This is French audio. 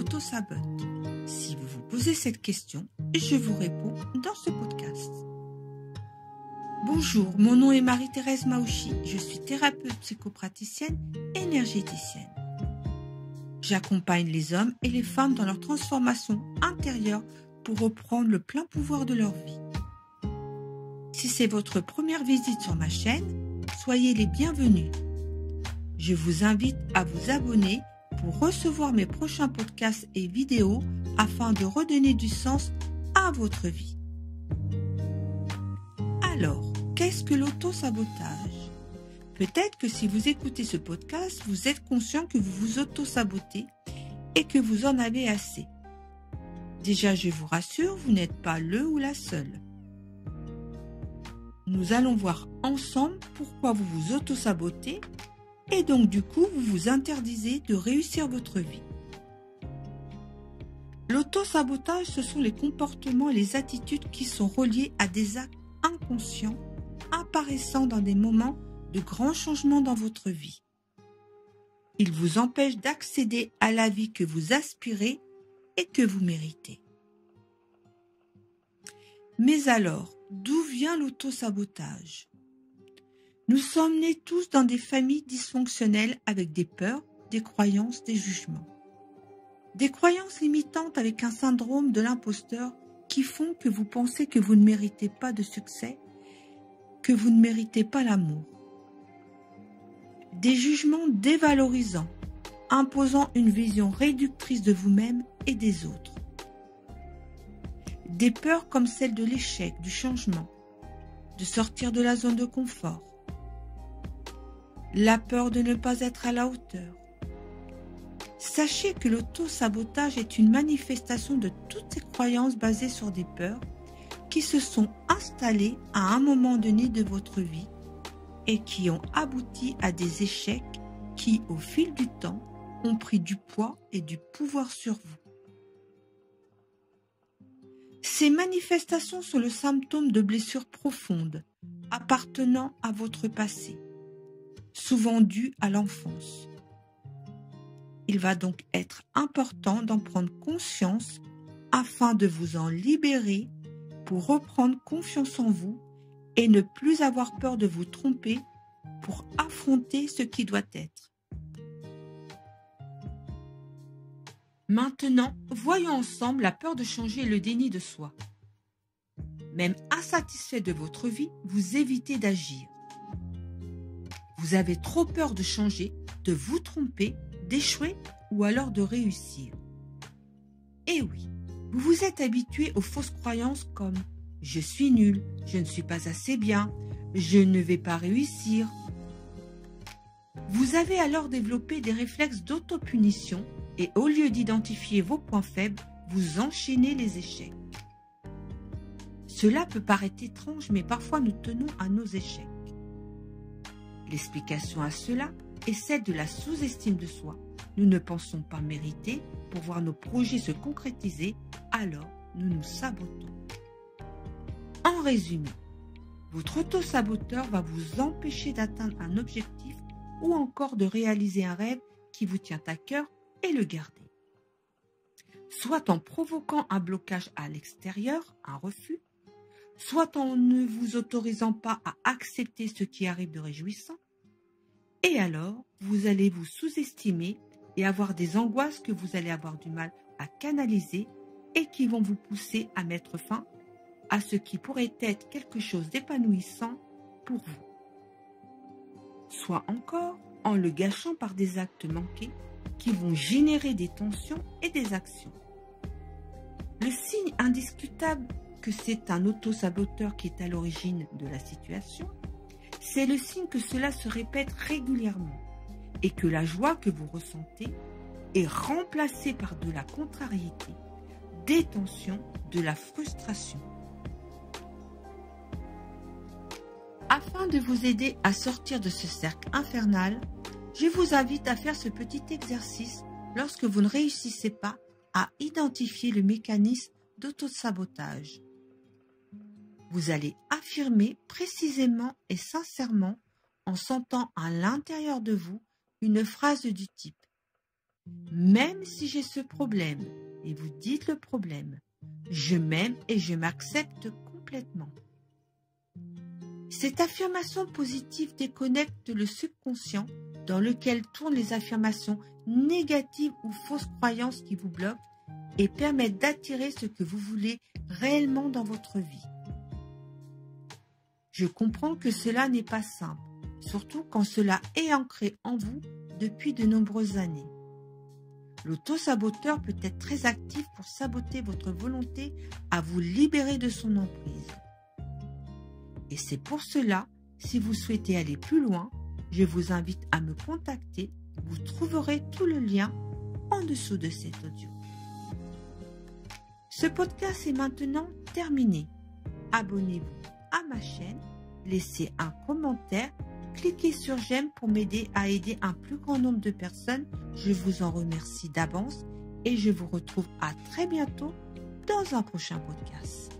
s'auto-sabote? Si vous vous posez cette question, je vous réponds dans ce podcast. Bonjour, mon nom est Marie-Thérèse Maouchi, je suis thérapeute psychopraticienne énergéticienne. J'accompagne les hommes et les femmes dans leur transformation intérieure pour reprendre le plein pouvoir de leur vie. Si c'est votre première visite sur ma chaîne, soyez les bienvenus. Je vous invite à vous abonner pour recevoir mes prochains podcasts et vidéos afin de redonner du sens à votre vie. Alors, qu'est-ce que l'auto-sabotage? Peut-être que si vous écoutez ce podcast, vous êtes conscient que vous vous auto-sabotez et que vous en avez assez. Déjà, je vous rassure, vous n'êtes pas le ou la seule. Nous allons voir ensemble pourquoi vous vous auto-sabotez et donc du coup, vous vous interdisez de réussir votre vie. L'auto-sabotage, ce sont les comportements et les attitudes qui sont reliés à des actes inconscients apparaissant dans des moments de grands changements dans votre vie. Ils vous empêchent d'accéder à la vie que vous aspirez et que vous méritez. Mais alors, d'où vient l'auto-sabotage? Nous sommes nés tous dans des familles dysfonctionnelles avec des peurs, des croyances, des jugements. Des croyances limitantes avec un syndrome de l'imposteur qui font que vous pensez que vous ne méritez pas de succès, que vous ne méritez pas l'amour. Des jugements dévalorisants, imposant une vision réductrice de vous-même et des autres. Des peurs comme celle de l'échec, du changement, de sortir de la zone de confort. La peur de ne pas être à la hauteur. Sachez que l'auto-sabotage est une manifestation de toutes ces croyances basées sur des peurs qui se sont installées à un moment donné de votre vie et qui ont abouti à des échecs qui, au fil du temps, ont pris du poids et du pouvoir sur vous. Ces manifestations sont le symptôme de blessures profondes appartenant à votre passé, souvent dues à l'enfance. Il va donc être important d'en prendre conscience afin de vous en libérer pour reprendre confiance en vous et ne plus avoir peur de vous tromper pour affronter ce qui doit être. Maintenant, voyons ensemble la peur de changer et le déni de soi. Même insatisfait de votre vie, vous évitez d'agir. Vous avez trop peur de changer, de vous tromper, d'échouer ou alors de réussir. Et oui, vous vous êtes habitué aux fausses croyances comme « je suis nul, je ne suis pas assez bien, je ne vais pas réussir ». Vous avez alors développé des réflexes d'autopunition et au lieu d'identifier vos points faibles, vous enchaînez les échecs. Cela peut paraître étrange, mais parfois nous tenons à nos échecs. L'explication à cela est celle de la sous-estime de soi. Nous ne pensons pas mériter pour voir nos projets se concrétiser, alors nous nous sabotons. En résumé, votre auto-saboteur va vous empêcher d'atteindre un objectif ou encore de réaliser un rêve qui vous tient à cœur et le garder. Soit en provoquant un blocage à l'extérieur, un refus, soit en ne vous autorisant pas à accepter ce qui arrive de réjouissant, et alors vous allez vous sous-estimer et avoir des angoisses que vous allez avoir du mal à canaliser et qui vont vous pousser à mettre fin à ce qui pourrait être quelque chose d'épanouissant pour vous. Soit encore en le gâchant par des actes manqués qui vont générer des tensions et des actions. Le signe indiscutable que c'est un auto-saboteur qui est à l'origine de la situation, c'est le signe que cela se répète régulièrement et que la joie que vous ressentez est remplacée par de la contrariété, des tensions, de la frustration. Afin de vous aider à sortir de ce cercle infernal, je vous invite à faire ce petit exercice lorsque vous ne réussissez pas à identifier le mécanisme d'auto-sabotage. Vous allez affirmer précisément et sincèrement en sentant à l'intérieur de vous une phrase du type Même si j'ai ce problème, et vous dites le problème, je m'aime et je m'accepte complètement. Cette affirmation positive déconnecte le subconscient dans lequel tournent les affirmations négatives ou fausses croyances qui vous bloquent et permettent d'attirer ce que vous voulez réellement dans votre vie. Je comprends que cela n'est pas simple, surtout quand cela est ancré en vous depuis de nombreuses années. L'auto-saboteur peut être très actif pour saboter votre volonté à vous libérer de son emprise. Et c'est pour cela, si vous souhaitez aller plus loin, je vous invite à me contacter. Vous trouverez tout le lien en dessous de cet audio. Ce podcast est maintenant terminé. Abonnez-vous à ma chaîne, laissez un commentaire, cliquez sur j'aime pour m'aider à aider un plus grand nombre de personnes. Je vous en remercie d'avance et je vous retrouve à très bientôt dans un prochain podcast.